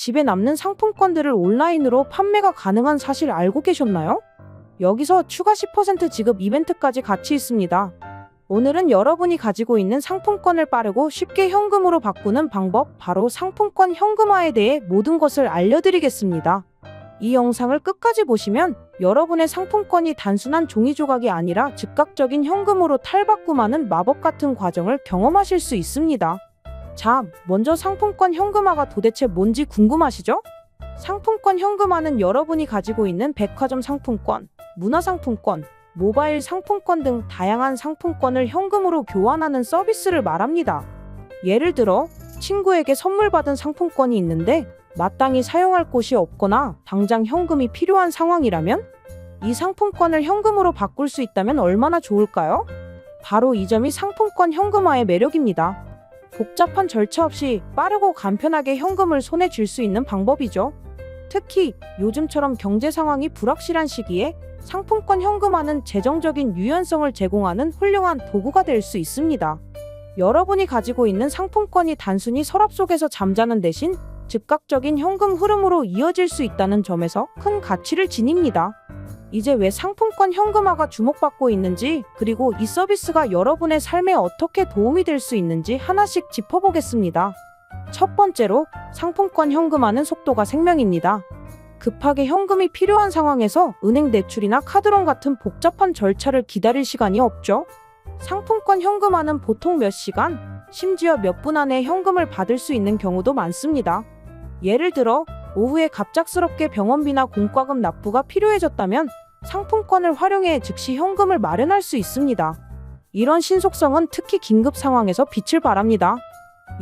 집에 남는 상품권들을 온라인으로 판매가 가능한 사실 알고 계셨나요? 여기서 추가 10% 지급 이벤트까지 같이 있습니다. 오늘은 여러분이 가지고 있는 상품권을 빠르고 쉽게 현금으로 바꾸는 방법, 바로 상품권 현금화에 대해 모든 것을 알려드리겠습니다. 이 영상을 끝까지 보시면 여러분의 상품권이 단순한 종이 조각이 아니라 즉각적인 현금으로 탈바꿈하는 마법 같은 과정을 경험하실 수 있습니다. 자, 먼저 상품권 현금화가 도대체 뭔지 궁금하시죠? 상품권 현금화는 여러분이 가지고 있는 백화점 상품권, 문화상품권, 모바일 상품권 등 다양한 상품권을 현금으로 교환하는 서비스를 말합니다. 예를 들어, 친구에게 선물 받은 상품권이 있는데 마땅히 사용할 곳이 없거나 당장 현금이 필요한 상황이라면 이 상품권을 현금으로 바꿀 수 있다면 얼마나 좋을까요? 바로 이 점이 상품권 현금화의 매력입니다. 복잡한 절차 없이 빠르고 간편하게 현금을 손에 쥘 수 있는 방법이죠. 특히 요즘처럼 경제 상황이 불확실한 시기에 상품권 현금화는 재정적인 유연성을 제공하는 훌륭한 도구가 될 수 있습니다. 여러분이 가지고 있는 상품권이 단순히 서랍 속에서 잠자는 대신 즉각적인 현금 흐름으로 이어질 수 있다는 점에서 큰 가치를 지닙니다. 이제 왜 상품권 현금화가 주목받고 있는지, 그리고 이 서비스가 여러분의 삶에 어떻게 도움이 될 수 있는지 하나씩 짚어보겠습니다. 첫 번째로, 상품권 현금화는 속도가 생명입니다. 급하게 현금이 필요한 상황에서 은행 대출이나 카드론 같은 복잡한 절차를 기다릴 시간이 없죠. 상품권 현금화는 보통 몇 시간, 심지어 몇 분 안에 현금을 받을 수 있는 경우도 많습니다. 예를 들어, 오후에 갑작스럽게 병원비나 공과금 납부가 필요해졌다면 상품권을 활용해 즉시 현금을 마련할 수 있습니다. 이런 신속성은 특히 긴급 상황에서 빛을 발합니다.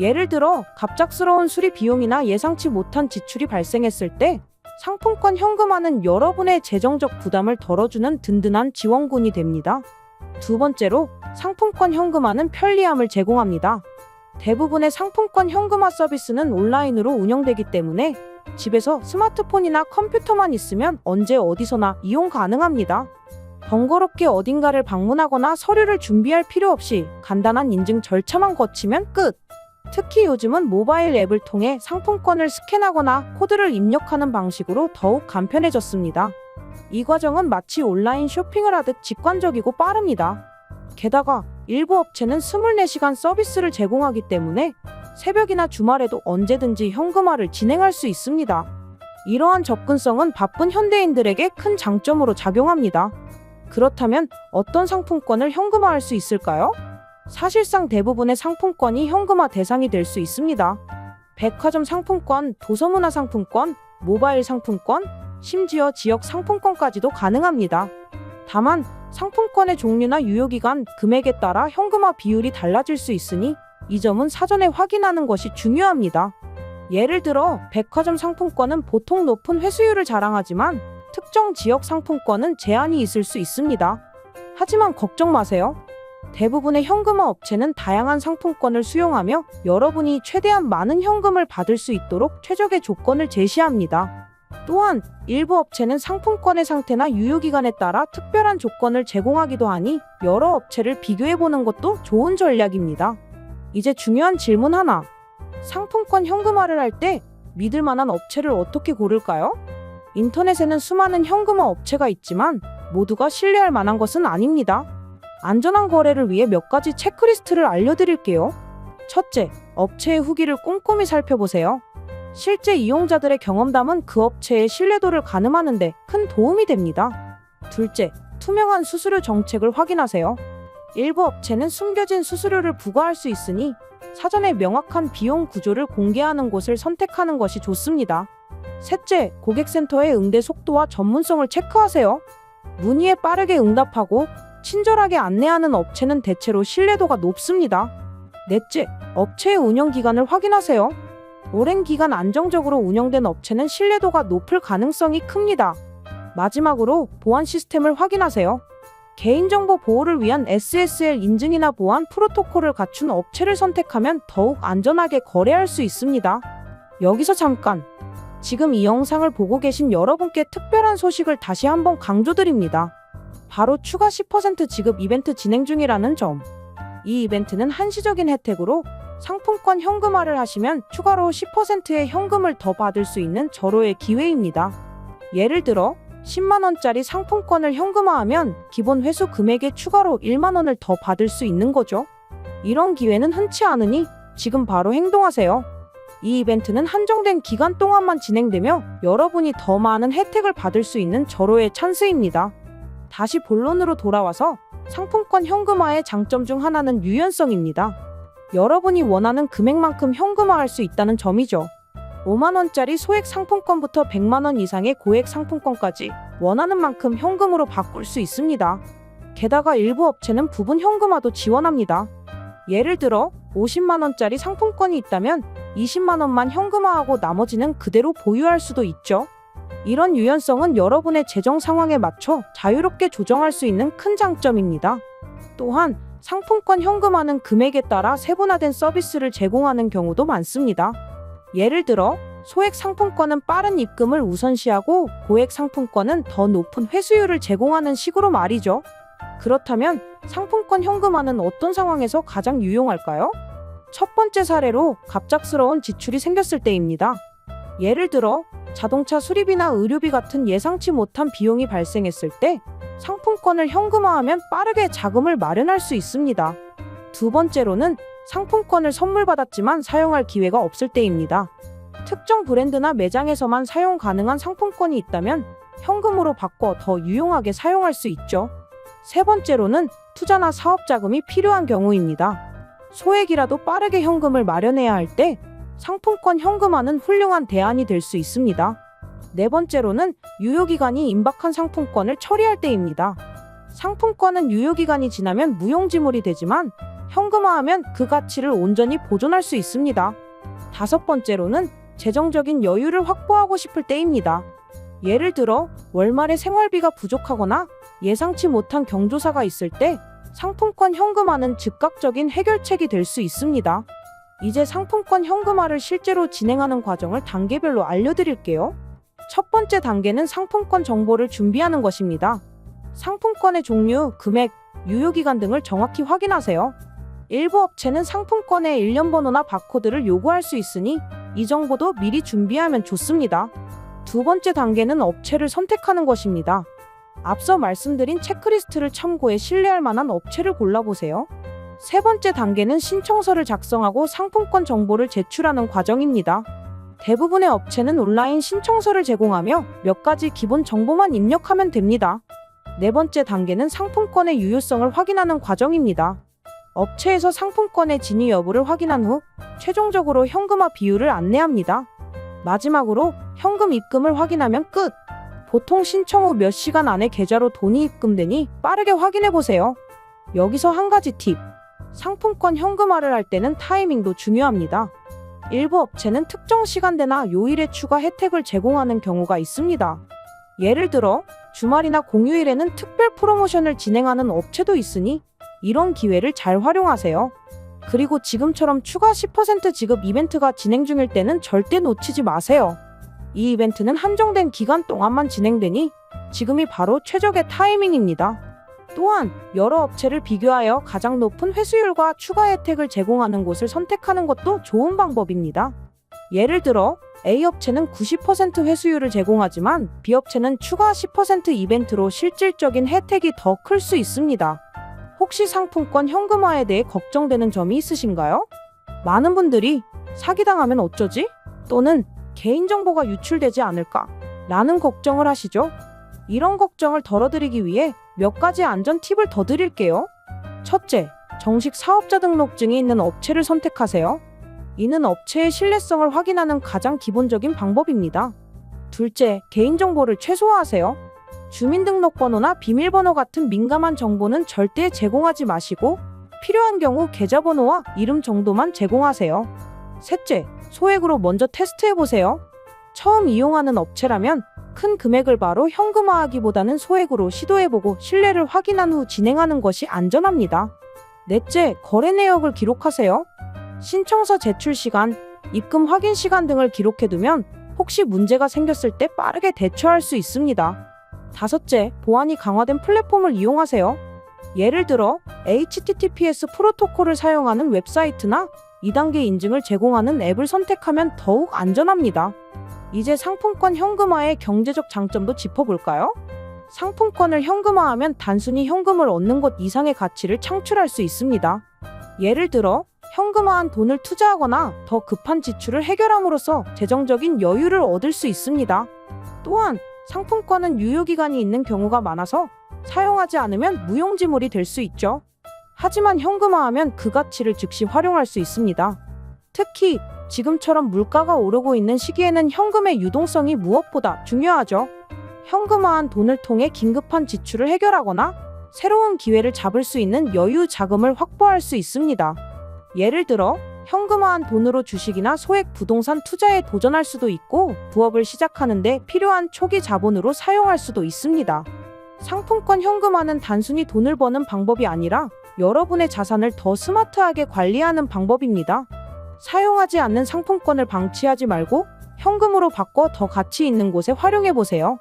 예를 들어, 갑작스러운 수리 비용이나 예상치 못한 지출이 발생했을 때 상품권 현금화는 여러분의 재정적 부담을 덜어주는 든든한 지원군이 됩니다. 두 번째로, 상품권 현금화는 편리함을 제공합니다. 대부분의 상품권 현금화 서비스는 온라인으로 운영되기 때문에 집에서 스마트폰이나 컴퓨터만 있으면 언제 어디서나 이용 가능합니다. 번거롭게 어딘가를 방문하거나 서류를 준비할 필요 없이 간단한 인증 절차만 거치면 끝! 특히 요즘은 모바일 앱을 통해 상품권을 스캔하거나 코드를 입력하는 방식으로 더욱 간편해졌습니다. 이 과정은 마치 온라인 쇼핑을 하듯 직관적이고 빠릅니다. 게다가 일부 업체는 24시간 서비스를 제공하기 때문에 새벽이나 주말에도 언제든지 현금화를 진행할 수 있습니다. 이러한 접근성은 바쁜 현대인들에게 큰 장점으로 작용합니다. 그렇다면 어떤 상품권을 현금화할 수 있을까요? 사실상 대부분의 상품권이 현금화 대상이 될 수 있습니다. 백화점 상품권, 도서문화 상품권, 모바일 상품권, 심지어 지역 상품권까지도 가능합니다. 다만 상품권의 종류나 유효기간, 금액에 따라 현금화 비율이 달라질 수 있으니 이 점은 사전에 확인하는 것이 중요합니다. 예를 들어, 백화점 상품권은 보통 높은 회수율을 자랑하지만 특정 지역 상품권은 제한이 있을 수 있습니다. 하지만 걱정 마세요. 대부분의 현금화 업체는 다양한 상품권을 수용하며 여러분이 최대한 많은 현금을 받을 수 있도록 최적의 조건을 제시합니다. 또한 일부 업체는 상품권의 상태나 유효기간에 따라 특별한 조건을 제공하기도 하니 여러 업체를 비교해보는 것도 좋은 전략입니다. 이제 중요한 질문 하나. 상품권 현금화를 할 때 믿을 만한 업체를 어떻게 고를까요? 인터넷에는 수많은 현금화 업체가 있지만 모두가 신뢰할 만한 것은 아닙니다. 안전한 거래를 위해 몇 가지 체크리스트를 알려드릴게요. 첫째, 업체의 후기를 꼼꼼히 살펴보세요. 실제 이용자들의 경험담은 그 업체의 신뢰도를 가늠하는 데 큰 도움이 됩니다. 둘째, 투명한 수수료 정책을 확인하세요. 일부 업체는 숨겨진 수수료를 부과할 수 있으니 사전에 명확한 비용 구조를 공개하는 곳을 선택하는 것이 좋습니다. 셋째, 고객센터의 응대 속도와 전문성을 체크하세요. 문의에 빠르게 응답하고 친절하게 안내하는 업체는 대체로 신뢰도가 높습니다. 넷째, 업체의 운영 기간을 확인하세요. 오랜 기간 안정적으로 운영된 업체는 신뢰도가 높을 가능성이 큽니다. 마지막으로 보안 시스템을 확인하세요. 개인정보 보호를 위한 SSL 인증이나 보안 프로토콜을 갖춘 업체를 선택하면 더욱 안전하게 거래할 수 있습니다. 여기서 잠깐! 지금 이 영상을 보고 계신 여러분께 특별한 소식을 다시 한번 강조드립니다. 바로 추가 10% 지급 이벤트 진행 중이라는 점. 이 이벤트는 한시적인 혜택으로 상품권 현금화를 하시면 추가로 10%의 현금을 더 받을 수 있는 절호의 기회입니다. 예를 들어 10만원짜리 상품권을 현금화하면 기본 회수 금액에 추가로 1만원을 더 받을 수 있는 거죠. 이런 기회는 흔치 않으니 지금 바로 행동하세요. 이 이벤트는 한정된 기간 동안만 진행되며 여러분이 더 많은 혜택을 받을 수 있는 절호의 찬스입니다. 다시 본론으로 돌아와서 상품권 현금화의 장점 중 하나는 유연성입니다. 여러분이 원하는 금액만큼 현금화할 수 있다는 점이죠. 5만원짜리 소액 상품권부터 100만원 이상의 고액 상품권까지 원하는 만큼 현금으로 바꿀 수 있습니다. 게다가 일부 업체는 부분 현금화도 지원합니다. 예를 들어 50만원짜리 상품권이 있다면 20만원만 현금화하고 나머지는 그대로 보유할 수도 있죠. 이런 유연성은 여러분의 재정 상황에 맞춰 자유롭게 조정할 수 있는 큰 장점입니다. 또한 상품권 현금화는 금액에 따라 세분화된 서비스를 제공하는 경우도 많습니다. 예를 들어 소액 상품권은 빠른 입금을 우선시하고 고액 상품권은 더 높은 회수율을 제공하는 식으로 말이죠. 그렇다면 상품권 현금화는 어떤 상황에서 가장 유용할까요? 첫 번째 사례로 갑작스러운 지출이 생겼을 때입니다. 예를 들어 자동차 수리비나 의료비 같은 예상치 못한 비용이 발생했을 때 상품권을 현금화하면 빠르게 자금을 마련할 수 있습니다. 두 번째로는 상품권을 선물 받았지만 사용할 기회가 없을 때입니다. 특정 브랜드나 매장에서만 사용 가능한 상품권이 있다면 현금으로 바꿔 더 유용하게 사용할 수 있죠. 세 번째로는 투자나 사업 자금이 필요한 경우입니다. 소액이라도 빠르게 현금을 마련해야 할 때 상품권 현금화는 훌륭한 대안이 될 수 있습니다. 네 번째로는 유효기간이 임박한 상품권을 처리할 때입니다. 상품권은 유효기간이 지나면 무용지물이 되지만 현금화하면 그 가치를 온전히 보존할 수 있습니다. 다섯 번째로는 재정적인 여유를 확보하고 싶을 때입니다. 예를 들어 월말에 생활비가 부족하거나 예상치 못한 경조사가 있을 때 상품권 현금화는 즉각적인 해결책이 될 수 있습니다. 이제 상품권 현금화를 실제로 진행하는 과정을 단계별로 알려드릴게요. 첫 번째 단계는 상품권 정보를 준비하는 것입니다. 상품권의 종류, 금액, 유효기간 등을 정확히 확인하세요. 일부 업체는 상품권의 일련 번호나 바코드를 요구할 수 있으니 이 정보도 미리 준비하면 좋습니다. 두 번째 단계는 업체를 선택하는 것입니다. 앞서 말씀드린 체크리스트를 참고해 신뢰할 만한 업체를 골라보세요. 세 번째 단계는 신청서를 작성하고 상품권 정보를 제출하는 과정입니다. 대부분의 업체는 온라인 신청서를 제공하며 몇 가지 기본 정보만 입력하면 됩니다. 네 번째 단계는 상품권의 유효성을 확인하는 과정입니다. 업체에서 상품권의 진위 여부를 확인한 후 최종적으로 현금화 비율을 안내합니다. 마지막으로 현금 입금을 확인하면 끝! 보통 신청 후 몇 시간 안에 계좌로 돈이 입금되니 빠르게 확인해보세요. 여기서 한 가지 팁! 상품권 현금화를 할 때는 타이밍도 중요합니다. 일부 업체는 특정 시간대나 요일에 추가 혜택을 제공하는 경우가 있습니다. 예를 들어 주말이나 공휴일에는 특별 프로모션을 진행하는 업체도 있으니 이런 기회를 잘 활용하세요. 그리고 지금처럼 추가 10% 지급 이벤트가 진행 중일 때는 절대 놓치지 마세요. 이 이벤트는 한정된 기간 동안만 진행되니 지금이 바로 최적의 타이밍입니다. 또한 여러 업체를 비교하여 가장 높은 회수율과 추가 혜택을 제공하는 곳을 선택하는 것도 좋은 방법입니다. 예를 들어 A 업체는 90% 회수율을 제공하지만 B 업체는 추가 10% 이벤트로 실질적인 혜택이 더 클 수 있습니다. 혹시 상품권 현금화에 대해 걱정되는 점이 있으신가요? 많은 분들이 사기당하면 어쩌지? 또는 개인정보가 유출되지 않을까? 라는 걱정을 하시죠? 이런 걱정을 덜어드리기 위해 몇 가지 안전 팁을 더 드릴게요. 첫째, 정식 사업자 등록증이 있는 업체를 선택하세요. 이는 업체의 신뢰성을 확인하는 가장 기본적인 방법입니다. 둘째, 개인정보를 최소화하세요. 주민등록번호나 비밀번호 같은 민감한 정보는 절대 제공하지 마시고 필요한 경우 계좌번호와 이름 정도만 제공하세요. 셋째, 소액으로 먼저 테스트해보세요. 처음 이용하는 업체라면 큰 금액을 바로 현금화하기보다는 소액으로 시도해보고 신뢰를 확인한 후 진행하는 것이 안전합니다. 넷째, 거래 내역을 기록하세요. 신청서 제출 시간, 입금 확인 시간 등을 기록해두면 혹시 문제가 생겼을 때 빠르게 대처할 수 있습니다. 다섯째, 보안이 강화된 플랫폼을 이용하세요. 예를 들어 HTTPS 프로토콜을 사용하는 웹사이트나 2단계 인증을 제공하는 앱을 선택하면 더욱 안전합니다. 이제 상품권 현금화의 경제적 장점도 짚어볼까요? 상품권을 현금화하면 단순히 현금을 얻는 것 이상의 가치를 창출할 수 있습니다. 예를 들어 현금화한 돈을 투자하거나 더 급한 지출을 해결함으로써 재정적인 여유를 얻을 수 있습니다. 또한 상품권은 유효기간이 있는 경우가 많아서 사용하지 않으면 무용지물이 될 수 있죠. 하지만 현금화하면 그 가치를 즉시 활용할 수 있습니다. 특히 지금처럼 물가가 오르고 있는 시기에는 현금의 유동성이 무엇보다 중요하죠. 현금화한 돈을 통해 긴급한 지출을 해결하거나 새로운 기회를 잡을 수 있는 여유 자금을 확보할 수 있습니다. 예를 들어 현금화한 돈으로 주식이나 소액 부동산 투자에 도전할 수도 있고 부업을 시작하는 데 필요한 초기 자본으로 사용할 수도 있습니다. 상품권 현금화는 단순히 돈을 버는 방법이 아니라 여러분의 자산을 더 스마트하게 관리하는 방법입니다. 사용하지 않는 상품권을 방치하지 말고 현금으로 바꿔 더 가치 있는 곳에 활용해 보세요.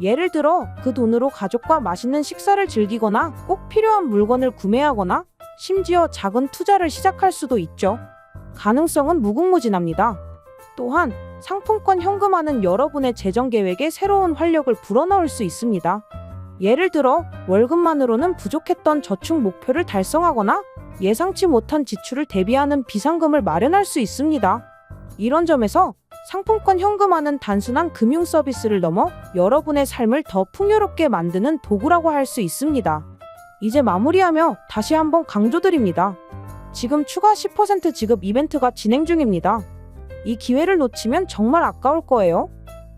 예를 들어 그 돈으로 가족과 맛있는 식사를 즐기거나 꼭 필요한 물건을 구매하거나 심지어 작은 투자를 시작할 수도 있죠. 가능성은 무궁무진합니다. 또한 상품권 현금화는 여러분의 재정 계획에 새로운 활력을 불어넣을 수 있습니다. 예를 들어 월급만으로는 부족했던 저축 목표를 달성하거나 예상치 못한 지출을 대비하는 비상금을 마련할 수 있습니다. 이런 점에서 상품권 현금화는 단순한 금융 서비스를 넘어 여러분의 삶을 더 풍요롭게 만드는 도구라고 할 수 있습니다. 이제 마무리하며 다시 한번 강조드립니다. 지금 추가 10% 지급 이벤트가 진행 중입니다. 이 기회를 놓치면 정말 아까울 거예요.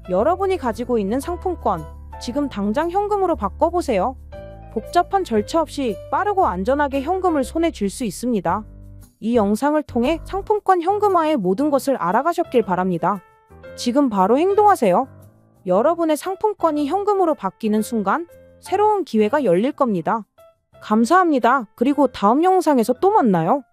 여러분이 가지고 있는 상품권, 지금 당장 현금으로 바꿔보세요. 복잡한 절차 없이 빠르고 안전하게 현금을 손에 쥘 수 있습니다. 이 영상을 통해 상품권 현금화의 모든 것을 알아가셨길 바랍니다. 지금 바로 행동하세요. 여러분의 상품권이 현금으로 바뀌는 순간 새로운 기회가 열릴 겁니다. 감사합니다. 그리고 다음 영상에서 또 만나요.